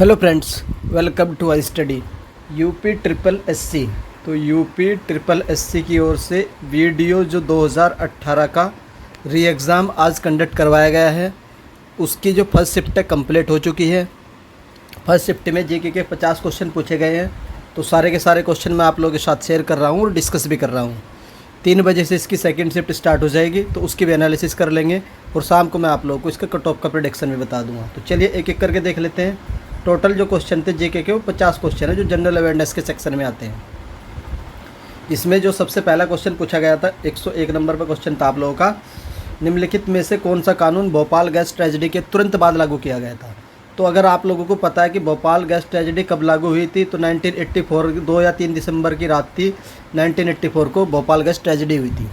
Hello friends, welcome to I study UP triple SC. तो UP triple SC की ओर से वीडियो जो 2018 का री एग्ज़ाम आज कंडक्ट करवाया गया है, उसकी जो फर्स्ट शिफ्ट है कंप्लीट हो चुकी है। फर्स्ट शिफ्ट में जीके के 50 क्वेश्चन पूछे गए हैं। तो सारे के सारे क्वेश्चन मैं आप लोगों के साथ शेयर कर रहा हूँ और डिस्कस भी कर रहा हूँ। 3 बजे से इसकी सेकंड शिफ्ट स्टार्ट हो जाएगी, तो उसकी भी एनालिसिस कर लेंगे और शाम को मैं आप लोगों को इसका कट ऑफ का प्रेडिक्शन भी बता दूंगा। तो चलिए एक एक करके देख लेते हैं। टोटल जो क्वेश्चन थे जीके के वो 50 क्वेश्चन है जो जनरल अवेयरनेस के सेक्शन में आते हैं। इसमें जो सबसे पहला क्वेश्चन पूछा गया था 101 नंबर पर क्वेश्चन था आप लोगों का, निम्नलिखित में से कौन सा कानून भोपाल गैस ट्रेजेडी के तुरंत बाद लागू किया गया था। तो अगर आप लोगों को पता है कि भोपाल गैस ट्रेजेडी कब लागू हुई थी, तो 1984 2 या 3 दिसंबर की रात थी। 1984 को भोपाल गैस ट्रेजेडी हुई थी।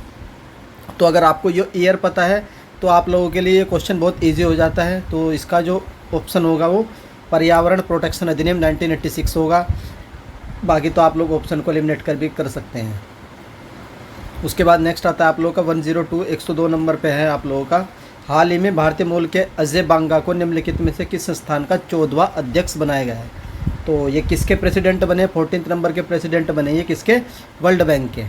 तो अगर आपको ये ईयर पता है तो आप लोगों के लिए ये क्वेश्चन बहुत ईजी हो जाता है। तो इसका जो ऑप्शन होगा वो पर्यावरण प्रोटेक्शन अधिनियम 1986 होगा। बाकी तो आप लोग ऑप्शन को एलिमिनेट कर भी कर सकते हैं। उसके बाद नेक्स्ट आता है आप लोगों का 102 नंबर पे है आप लोगों का, हाल ही में भारतीय मूल के अजय बांगा को निम्नलिखित में से किस संस्थान का 14वां अध्यक्ष बनाया गया है। तो ये किसके प्रेसिडेंट बने, 14 नंबर के प्रेसिडेंट बने, ये किसके, वर्ल्ड बैंक के।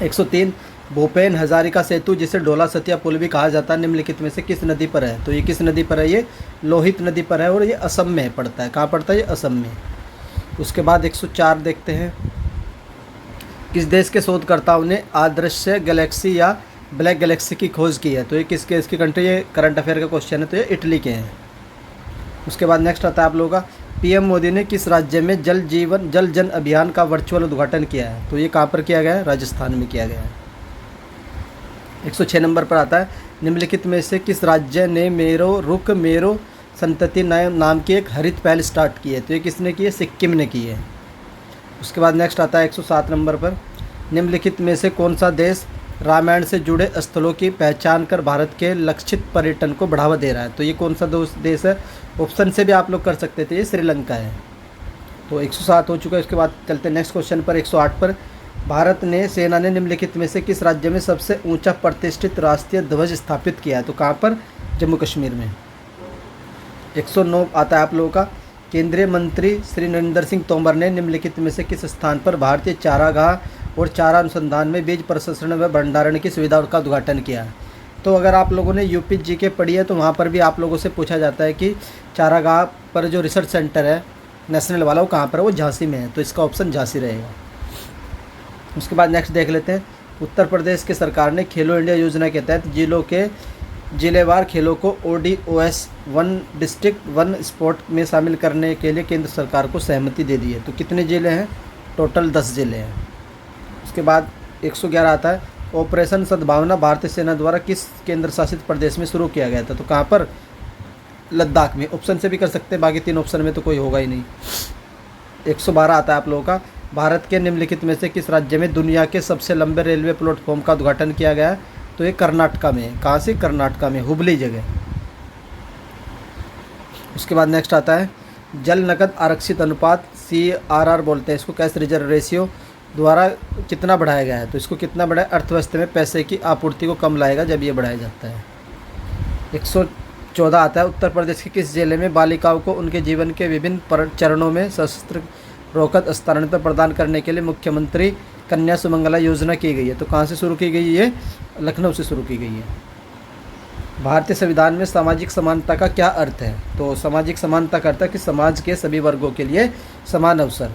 103 भूपेन हजारिका सेतु जिसे डोला सतिया पुल भी कहा जाता है, निम्नलिखित में से किस नदी पर है। तो ये किस नदी पर है, ये लोहित नदी पर है और ये असम में पड़ता है। कहाँ पड़ता है, ये असम में। उसके बाद 104 देखते हैं, किस देश के शोधकर्ताओं ने अदृश्य गैलेक्सी या ब्लैक गैलेक्सी की खोज की है। तो ये किसके, इसकी कंट्री, ये करंट अफेयर का क्वेश्चन है, तो ये इटली के हैं। उसके बाद नेक्स्ट आता है आप लोगों का, पीएम मोदी ने किस राज्य में जल जन अभियान का वर्चुअल उद्घाटन किया है। तो ये कहाँ पर किया गया है, राजस्थान में किया गया है। 106 नंबर पर आता है, निम्नलिखित में से किस राज्य ने मेरो रुक मेरो संतति नाम की एक हरित पहल स्टार्ट की है। तो ये किसने की है, सिक्किम ने की है। उसके बाद नेक्स्ट आता है 107 नंबर पर, निम्नलिखित में से कौन सा देश रामायण से जुड़े स्थलों की पहचान कर भारत के लक्षित पर्यटन को बढ़ावा दे रहा है। तो ये कौन सा देश है, ऑप्शन से भी आप लोग कर सकते थे, ये श्रीलंका है। तो 107 हो चुका है। उसके बाद चलते नेक्स्ट क्वेश्चन पर 108 पर, भारत ने सेना ने निम्नलिखित में से किस राज्य में सबसे ऊंचा प्रतिष्ठित राष्ट्रीय ध्वज स्थापित किया है। तो कहाँ पर, जम्मू कश्मीर में। 109 आता है आप लोगों का, केंद्रीय मंत्री श्री नरेंद्र सिंह तोमर ने निम्नलिखित में से किस स्थान पर भारतीय चारागाह और चारा अनुसंधान में बीज प्रसंस्करण व भंडारण की सुविधा का उद्घाटन किया है। तो अगर आप लोगों ने यूपी जीके पढ़ी है तो वहाँ पर भी आप लोगों से पूछा जाता है कि चारागाह पर जो रिसर्च सेंटर है नेशनल वाला, वो कहाँ पर है, वो झांसी में है। तो इसका ऑप्शन झांसी रहेगा। उसके बाद नेक्स्ट देख लेते हैं, उत्तर प्रदेश की सरकार ने खेलो इंडिया योजना के तहत जिलों के जिलेवार खेलों को ODOS 1 डिस्ट्रिक्ट 1 स्पोर्ट में शामिल करने के लिए केंद्र सरकार को सहमति दे दी है। तो कितने जिले हैं, टोटल 10 जिले हैं। उसके बाद 111 आता है, ऑपरेशन सद्भावना भारतीय सेना द्वारा किस केंद्र शासित प्रदेश में शुरू किया गया था। तो कहाँ पर, लद्दाख में। ऑप्शन से भी कर सकते हैं, बाकी 3 ऑप्शन में तो कोई होगा ही नहीं। 112 आता है आप लोगों का, भारत के निम्नलिखित में से किस राज्य में दुनिया के सबसे लंबे रेलवे प्लेटफॉर्म का उद्घाटन किया गया है। तो ये कर्नाटका में है। कहाँ से, कर्नाटका में, हुबली जगह। उसके बाद नेक्स्ट आता है, जल नकद आरक्षित अनुपात CRR बोलते हैं इसको, कैश रिजर्व रेशियो द्वारा कितना बढ़ाया गया है। तो इसको कितना बढ़ाया, अर्थव्यवस्था में पैसे की आपूर्ति को कम लाएगा जब ये बढ़ाया जाता है। 114 आता है, उत्तर प्रदेश के किस जिले में बालिकाओं को उनके जीवन के विभिन्न चरणों में सशस्त्र रोकत स्थानांतरण प्रदान करने के लिए मुख्यमंत्री कन्या सुमंगला योजना की गई है। तो कहाँ से शुरू की गई है, लखनऊ से शुरू की गई है। भारतीय संविधान में सामाजिक समानता का क्या अर्थ है। तो सामाजिक समानता का अर्थ है कि समाज के सभी वर्गों के लिए समान अवसर।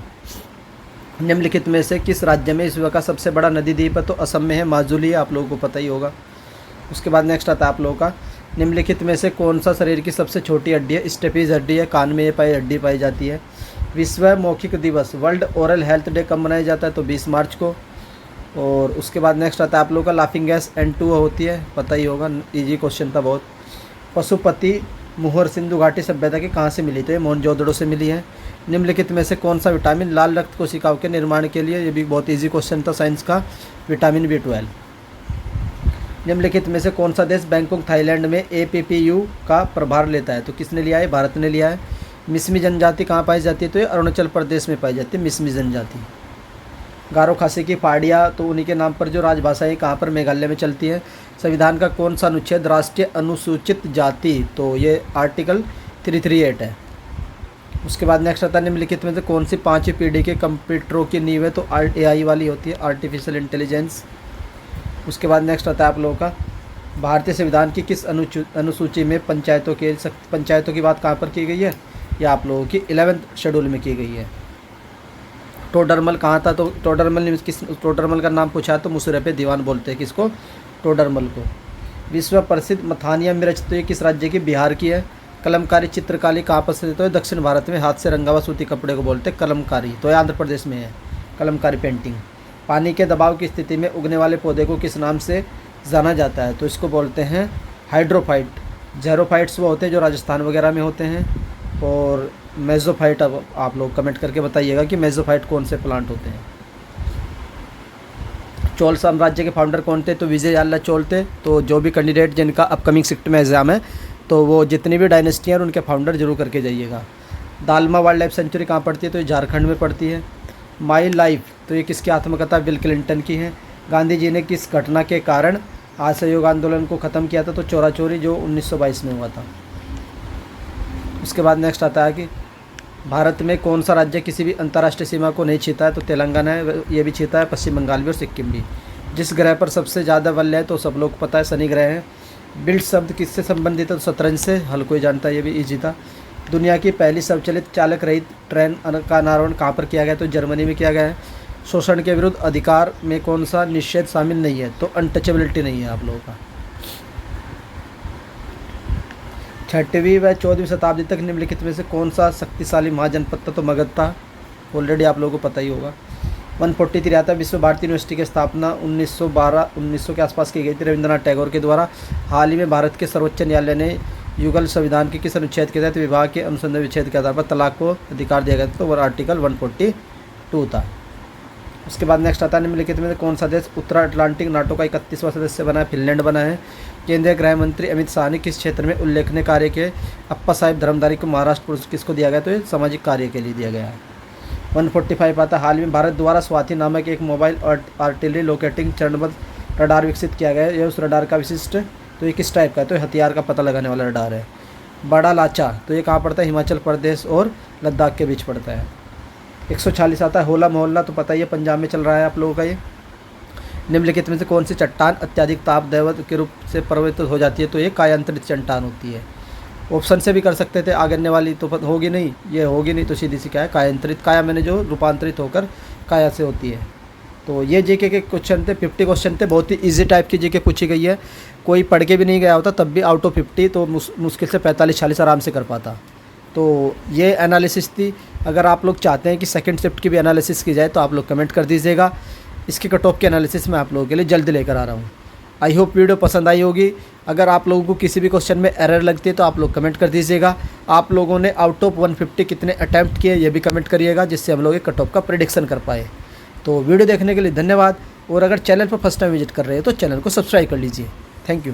निम्नलिखित में से किस राज्य में इस विश्व का सबसे बड़ा नदी द्वीप है। तो असम में है, माजुली है, आप लोगों को पता ही होगा। उसके बाद नेक्स्ट आता है आप लोगों का, निम्नलिखित में से कौन सा शरीर की सबसे छोटी हड्डी है। स्टेपीज हड्डी है, कान में ये हड्डी पाई जाती है। विश्व मौखिक दिवस, वर्ल्ड ओरल हेल्थ डे कब मनाया जाता है। तो 20 मार्च को। और उसके बाद नेक्स्ट आता है आप लोगों का, लाफिंग गैस N2 होती है, पता ही होगा, इजी क्वेश्चन था बहुत। पशुपति मुहर सिंधु घाटी सभ्यता की कहाँ से मिली। तो ये मोहनजोदड़ो से मिली है। निम्नलिखित में से कौन सा विटामिन लाल रक्त कोशिकाओं के निर्माण के लिए, ये भी बहुत इजी क्वेश्चन था साइंस का, विटामिन B12। निम्नलिखित में से कौन सा देश बैंकॉक थाईलैंड में APPU का प्रभार लेता है। तो किसने लिया है, भारत ने लिया है। मिसमी जनजाति कहाँ पाई जाती है। तो ये अरुणाचल प्रदेश में पाई जाती है मिसमी जनजाति। गारो खासी की पहाड़ियाँ, तो उन्हीं के नाम पर जो राजभाषा कहाँ पर, मेघालय में चलती है। संविधान का कौन सा अनुच्छेद राष्ट्रीय अनुसूचित जाति। तो ये आर्टिकल 338 है। उसके बाद नेक्स्ट आता है निम्नलिखित में से कौन सी पाँचवीं पीढ़ी के कंप्यूटरों की नींव है, तो AI वाली होती है, आर्टिफिशियल इंटेलिजेंस। उसके बाद नेक्स्ट आता है आप लोगों का भारतीय संविधान की किस अनुसूची में पंचायतों की बात कहाँ पर की गई है, या आप लोगों की 11th शेड्यूल में की गई है। टोडरमल कहाँ था, तो टोडरमल टोडरमल का नाम पूछा तो मुशर्रफ दीवान बोलते हैं किसको, टोडरमल को। विश्व प्रसिद्ध मथानिया मिर्च तो ये किस राज्य की, बिहार की है। कलमकारी चित्रकारी कहाँ पर स्थित है, दक्षिण भारत में हाथ से रंगा हुआ सूती कपड़े को बोलते हैं कलमकारी, तो ये आंध्र प्रदेश में है कलमकारी पेंटिंग। पानी के दबाव की स्थिति में उगने वाले पौधे को किस नाम से जाना जाता है, तो इसको बोलते हैं हाइड्रोफाइट। जेरोफाइट्स वो होते हैं जो राजस्थान वगैरह में होते हैं, और मेजोफाइट अब आप लोग कमेंट करके बताइएगा कि मेजोफाइट कौन से प्लांट होते हैं। चोल साम्राज्य के फाउंडर कौन थे, तो विजययाल्ला चोल थे। तो जो भी कैंडिडेट जिनका अपकमिंग शिफ्ट में एग्ज़ाम है तो वो जितनी भी डायनेस्टी हैं उनके फाउंडर जरूर करके जाइएगा। दालमा वाइल्ड लाइफ सेंचुरी कहाँ पड़ती है, तो ये झारखंड में पड़ती है। माई लाइफ तो ये किसकी आत्मकथा, बिल क्लिंटन की है। गांधी जी ने किस घटना के कारण असहयोग आंदोलन को ख़त्म किया था, तो चोरा चोरी जो 1922 में हुआ था। उसके बाद नेक्स्ट आता है कि भारत में कौन सा राज्य किसी भी अंतर्राष्ट्रीय सीमा को नहीं छीता है, तो तेलंगाना है, ये भी छीता है, पश्चिम बंगाल भी और सिक्किम भी। जिस ग्रह पर सबसे ज़्यादा वलय है, तो सब लोग पता है शनि ग्रह है। बिल्ड शब्द किससे संबंधित है, तो शतरंज से, हल कोई जानता है, ये भी ईजी था। दुनिया की पहली स्वचालित चालक रहित ट्रेन का अनावरण कहाँ पर किया गया, तो जर्मनी में किया गया है। शोषण के विरुद्ध अधिकार में कौन सा निषेध शामिल नहीं है, तो अनटचेबिलिटी नहीं है आप लोगों का। 6वीं व 14वीं शताब्दी तक निम्नलिखित में से कौन सा शक्तिशाली महाजनपद था, तो मगध था, ऑलरेडी आप लोगों को पता ही होगा। 143 आता है विश्व भारती यूनिवर्सिटी की स्थापना 1912-1900 के आसपास की गई थी रविंद्रनाथ टैगोर के द्वारा। हाल ही में भारत के सर्वोच्च न्यायालय ने युगल संविधान के किस अनुच्छेद के तहत विवाह के अनुसंधान विच्छेद के आधार पर तलाक को अधिकार दिया गया था, तो वह आर्टिकल 142 था। उसके बाद नेक्स्ट आता है निम्नलिखित में कौन सा देश उत्तर अटलांटिक नाटो का 31वां सदस्य बना है, फिनलैंड बना है। केंद्रीय गृह मंत्री अमित शाह ने किस क्षेत्र में उल्लेखनीय कार्य के अप्पा साहिब धर्मधारी को महाराष्ट्र पुरस्कार किसको दिया गया, तो ये सामाजिक कार्य के लिए दिया गया है। 145 आता है हाल में भारत द्वारा स्वाति नामक एक मोबाइल आर्टिलरी लोकेटिंग चरणबद्ध रडार विकसित किया गया है। यह उस रडार का विशिष्ट, तो ये किस टाइप का है, तो हथियार का पता लगाने वाला रडार है। बड़ा लाचा तो ये कहाँ पड़ता है, हिमाचल प्रदेश और लद्दाख के बीच पड़ता है। 146 आता है होला मोहल्ला, तो पता ही है पंजाब में चल रहा है आप लोगों का ये। निम्नलिखित में से कौन सी चट्टान अत्यधिक ताप दैवत के रूप से परिवर्तित हो जाती है, तो ये कायांतरित चट्टान होती है। ऑप्शन से भी कर सकते थे, आगन्य वाली तो होगी नहीं, ये होगी नहीं, तो सीधी सी क्या है, कायांतरित। काया मैंने जो रूपांतरित होकर काया से होती है। तो ये जीके के क्वेश्चन थे, 50 क्वेश्चन थे, बहुत ही इजी टाइप की जीके पूछी गई है। कोई पढ़ के भी नहीं गया होता तब भी आउट ऑफ 50 तो मुश्किल से 45-46 आराम से कर पाता। तो ये एनालिसिस थी। अगर आप लोग चाहते हैं कि सेकंड शिफ्ट की भी एनालिसिस की जाए तो आप लोग कमेंट कर दीजिएगा। इसकी कट ऑफ की एनालिसिस मैं आप लोगों के लिए जल्द लेकर आ रहा हूँ। आई होप वीडियो पसंद आई होगी। अगर आप लोगों को किसी भी क्वेश्चन में एरर लगती है तो आप लोग कमेंट कर दीजिएगा। आप लोगों ने आउट ऑफ 150 कितने अटैम्प्ट किए ये भी कमेंट करिएगा, जिससे हम लोग कट ऑफ का प्रेडिक्शन कर पाए। तो वीडियो देखने के लिए धन्यवाद, और अगर चैनल पर फर्स्ट टाइम विजिट कर रहे हैं तो चैनल को सब्सक्राइब कर लीजिए। Thank you.